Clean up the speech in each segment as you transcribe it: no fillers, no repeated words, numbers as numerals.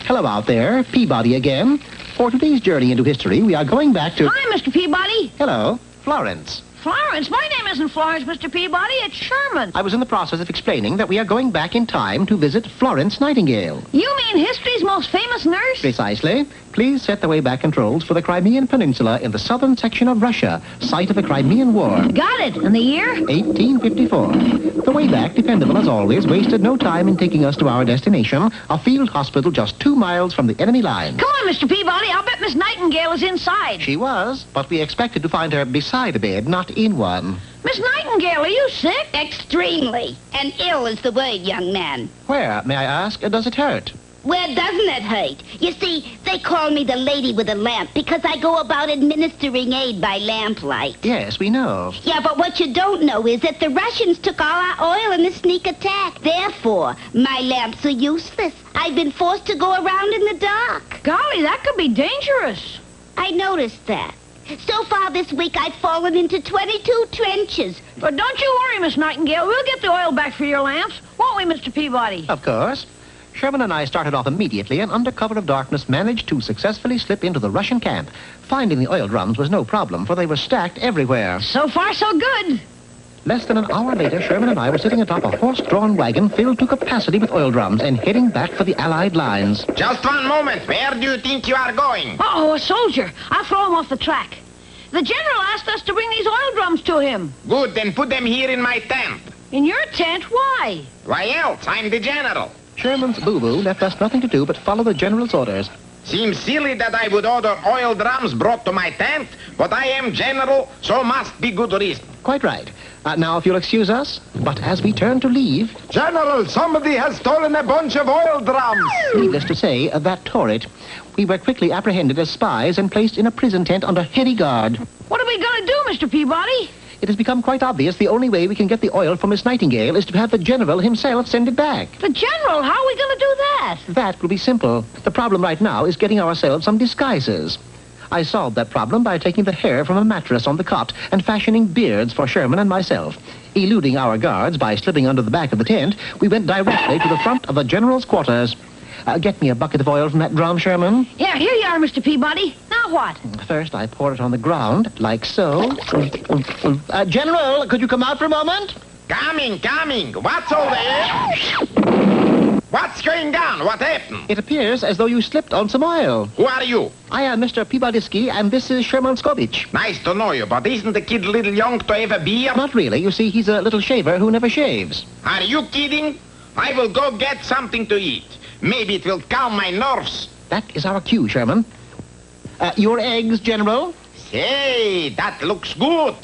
Hello out there, Peabody again. For today's journey into history, we are going back to... Hi, Mr. Peabody. Hello, Florence. Florence? My name isn't Florence, Mr. Peabody. It's Sherman. I was in the process of explaining that we are going back in time to visit Florence Nightingale. You mean history's most famous nurse? Precisely. Please set the way-back controls for the Crimean Peninsula in the southern section of Russia, site of the Crimean War. Got it. And the year? 1854. The way-back, dependable as always, wasted no time in taking us to our destination, a field hospital just 2 miles from the enemy lines. Come on, Mr. Peabody. I'll bet Miss Nightingale is inside. She was, but we expected to find her beside a bed, not in one. Miss Nightingale, are you sick? Extremely. And ill is the word, young man. Where, may I ask, does it hurt? Where doesn't it hurt? You see, they call me the lady with a lamp because I go about administering aid by lamplight. Yes, we know. Yeah, but what you don't know is that the Russians took all our oil in the sneak attack. Therefore, my lamps are useless. I've been forced to go around in the dark. Golly, that could be dangerous. I noticed that. So far this week, I've fallen into 22 trenches. But don't you worry, Miss Nightingale. We'll get the oil back for your lamps. Won't we, Mr. Peabody? Of course. Sherman and I started off immediately and under cover of darkness managed to successfully slip into the Russian camp. Finding the oil drums was no problem, for they were stacked everywhere. So far, so good. Less than an hour later, Sherman and I were sitting atop a horse-drawn wagon filled to capacity with oil drums and heading back for the Allied lines. Just one moment. Where do you think you are going? Uh-oh, a soldier. I'll throw him off the track. The general asked us to bring these oil drums to him. Good, then put them here in my tent. In your tent? Why? Why else? I'm the general. Sherman's boo-boo left us nothing to do but follow the general's orders. Seems silly that I would order oil drums brought to my tent, but I am general, so must be good reason. Quite right. Now, if you'll excuse us, but as we turn to leave... General, somebody has stolen a bunch of oil drums. Needless to say, that tore it. We were quickly apprehended as spies and placed in a prison tent under heavy guard. What are we going to do, Mr. Peabody? It has become quite obvious the only way we can get the oil from Miss Nightingale is to have the general himself send it back. The general? How are we going to do that? That will be simple. The problem right now is getting ourselves some disguises. I solved that problem by taking the hair from a mattress on the cot and fashioning beards for Sherman and myself. Eluding our guards by slipping under the back of the tent, we went directly to the front of the general's quarters. Get me a bucket of oil from that drum, Sherman. Yeah, here you are, Mr. Peabody. Now what? First, I pour it on the ground, like so. General, could you come out for a moment? Coming. What's over here? What's going on? What happened? It appears as though you slipped on some oil. Who are you? I am Mr. Peabody, and this is Sherman Skovich. Nice to know you, but isn't the kid a little young to have a beard? Not really. You see, he's a little shaver who never shaves. Are you kidding? I will go get something to eat. Maybe it will calm my nerves. That is our cue, Sherman. Your eggs, General? Say, that looks good.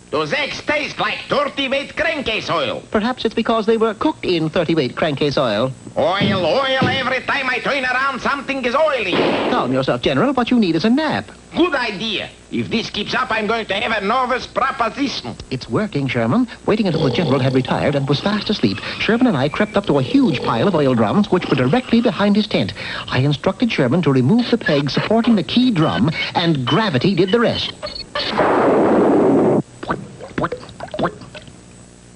Those eggs taste like 30-weight crankcase oil. Perhaps it's because they were cooked in 30-weight crankcase oil. Oil, every time I turn around, something is oily. Calm yourself, General. What you need is a nap. Good idea. If this keeps up, I'm going to have a nervous proposition. It's working, Sherman. Waiting until the general had retired and was fast asleep, Sherman and I crept up to a huge pile of oil drums, which were directly behind his tent. I instructed Sherman to remove the peg supporting the key drum, and gravity did the rest.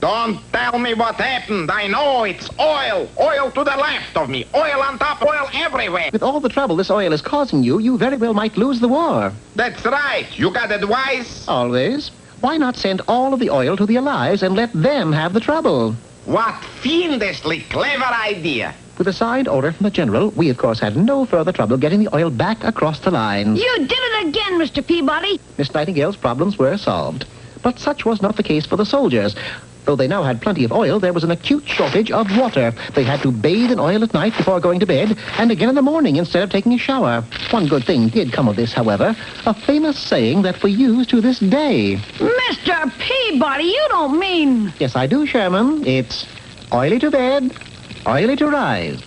Don't tell me what happened. I know it's oil. Oil to the left of me. Oil on top, oil everywhere. With all the trouble this oil is causing you, you very well might lose the war. That's right. You got advice? Always. Why not send all of the oil to the Allies and let them have the trouble? What fiendishly clever idea. With a signed order from the general, we of course had no further trouble getting the oil back across the lines. You did it again, Mr. Peabody. Miss Nightingale's problems were solved. But such was not the case for the soldiers. Though they now had plenty of oil, there was an acute shortage of water. They had to bathe in oil at night before going to bed, and again in the morning instead of taking a shower. One good thing did come of this, however, a famous saying that we use to this day. Mr. Peabody, you don't mean... Yes, I do, Sherman. It's oily to bed, oily to rise.